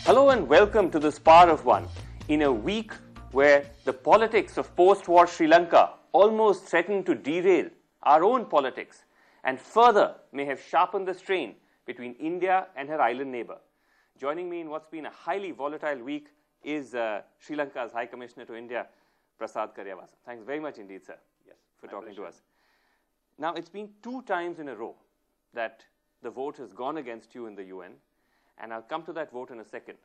Hello and welcome to the Spar of One. In a week where the politics of post-war Sri Lanka almost threatened to derail our own politics and further may have sharpened the strain between India and her island neighbor. Joining me in what's been a highly volatile week is Sri Lanka's High Commissioner to India, Prasad Karyavasa. Thanks very much indeed, sir, for talking to us. Now, it's been 2 times in a row that the vote has gone against you in the UN, and I'll come to that vote in a second.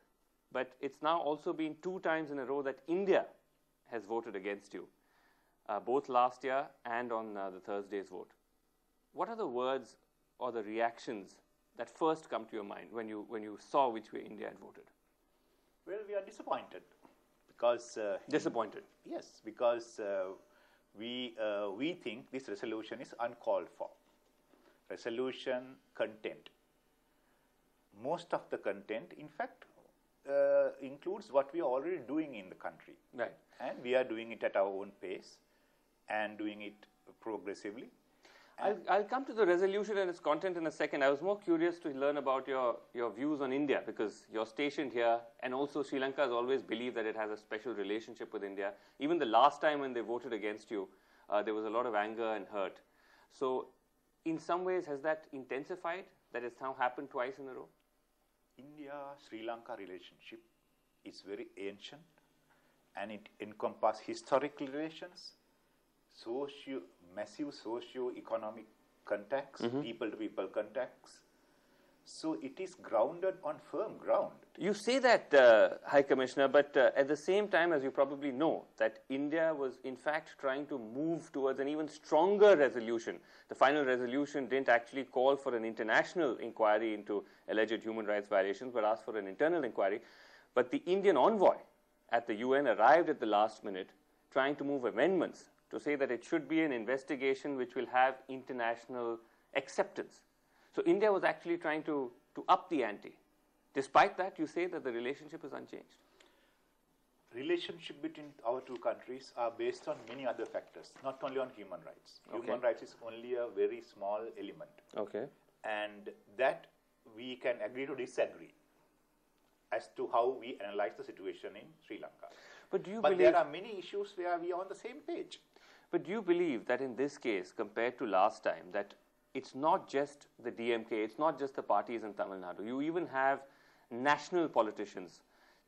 But it's now also been 2 times in a row that India has voted against you, both last year and on the Thursday's vote. What are the words or the reactions that first come to your mind when you saw which way India had voted? Well, we are disappointed because disappointed. Yes, because we think this resolution is uncalled for. Resolution content. Most of the content, in fact, includes what we are already doing in the country. Right. And we are doing it at our own pace and doing it progressively. I'll come to the resolution and its content in a second. I was more curious to learn about your views on India, because you're stationed here, and also Sri Lanka has always believed that it has a special relationship with India. Even the last time when they voted against you, there was a lot of anger and hurt. So in some ways, has that intensified, that it's now happened twice in a row? India-Sri Lanka relationship is very ancient, and it encompasses historical relations, massive socio-economic contacts, people-to-people contacts. So it is grounded on firm ground. You say that, High Commissioner, but at the same time, as you probably know, that India was in fact trying to move towards an even stronger resolution. The final resolution didn't actually call for an international inquiry into alleged human rights violations, but asked for an internal inquiry. But the Indian envoy at the UN arrived at the last minute trying to move amendments to say that it should be an investigation which will have international acceptance. So India was actually trying to up the ante. Despite that, you say that the relationship is unchanged. Relationship between our 2 countries are based on many other factors, not only on human rights. Okay. Human rights is only a very small element. Okay. And that we can agree to disagree as to how we analyze the situation in Sri Lanka. But there are many issues where we are on the same page. But do you believe that in this case, compared to last time, that it's not just the DMK, it's not just the parties in Tamil Nadu. You even have national politicians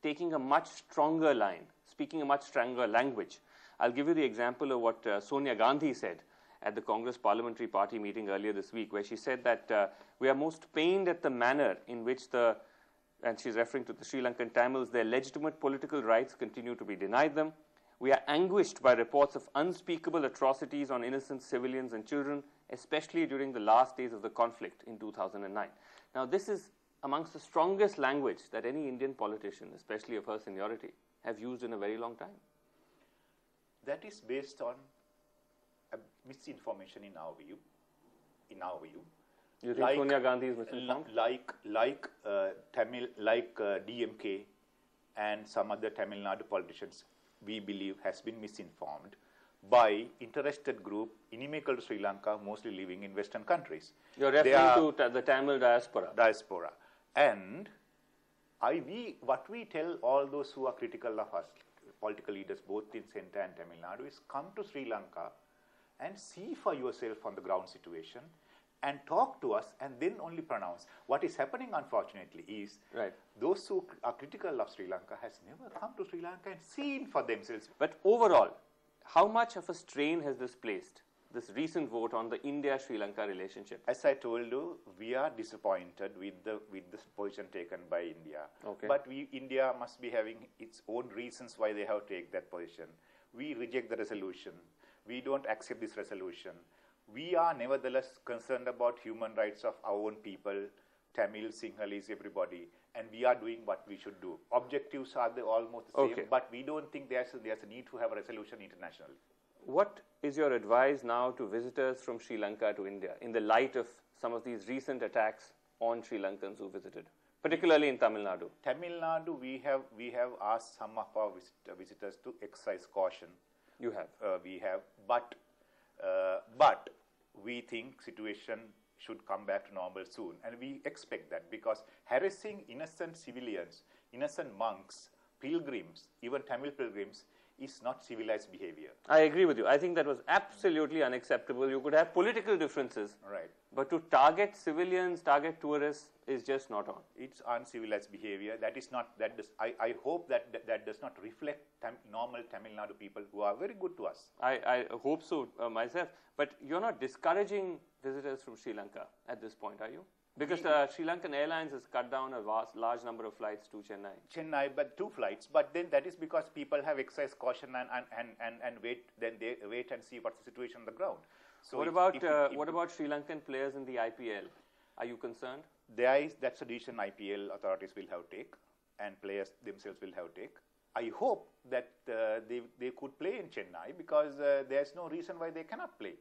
taking a much stronger line, speaking a much stronger language. I'll give you the example of what Sonia Gandhi said at the Congress Parliamentary Party meeting earlier this week, where she said that we are most pained at the manner in which and she's referring to the Sri Lankan Tamils, their legitimate political rights continue to be denied them. We are anguished by reports of unspeakable atrocities on innocent civilians and children, especially during the last days of the conflict in 2009. Now, this is amongst the strongest language that any Indian politician, especially of her seniority, have used in a very long time. That is based on misinformation in our view. You think Sonia Gandhi is misinformed? Like DMK and some other Tamil Nadu politicians, we believe has been misinformed by interested group inimical to Sri Lanka, mostly living in Western countries. You're referring to the Tamil diaspora. And what we tell all those who are critical of us, political leaders, both in Centre and Tamil Nadu, is come to Sri Lanka and see for yourself on the ground situation and talk to us and then only pronounce. What is happening, unfortunately, is those who are critical of Sri Lanka has never come to Sri Lanka and seen for themselves. But overall, how much of a strain has this placed, this recent vote, on the India-Sri Lanka relationship? As I told you, we are disappointed with the position taken by India. Okay. But India must be having its own reasons why they have taken that position. We reject the resolution. We don't accept this resolution. We are nevertheless concerned about human rights of our own people, Tamil, Sinhalese, everybody, and we are doing what we should do. Objectives are almost the same, but we don't think there's a need to have a resolution internationally. What is your advice now to visitors from Sri Lanka to India in the light of some of these recent attacks on Sri Lankans who visited, particularly in Tamil Nadu? Tamil Nadu, we have asked some of our visitors to exercise caution. You have? We have, but we think situation should come back to normal soon. And we expect that because harassing innocent civilians, innocent monks, pilgrims, even Tamil pilgrims, is not civilized behavior. I agree with you. I think that was absolutely unacceptable. You could have political differences, Right. but to target civilians, target tourists is just not on. It's uncivilized behavior. That is not, I hope that does not reflect normal Tamil Nadu people who are very good to us. I hope so myself. But you're not discouraging visitors from Sri Lanka at this point, are you? Because Sri Lankan Airlines has cut down a large number of flights to Chennai. Chennai, but 2 flights. But then that is because people have exercised caution and wait. Then they wait and see what's the situation on the ground. So what about Sri Lankan players in the IPL? Are you concerned? That's a decision IPL authorities will have to take, and players themselves will have to take. I hope that they could play in Chennai because there's no reason why they cannot play.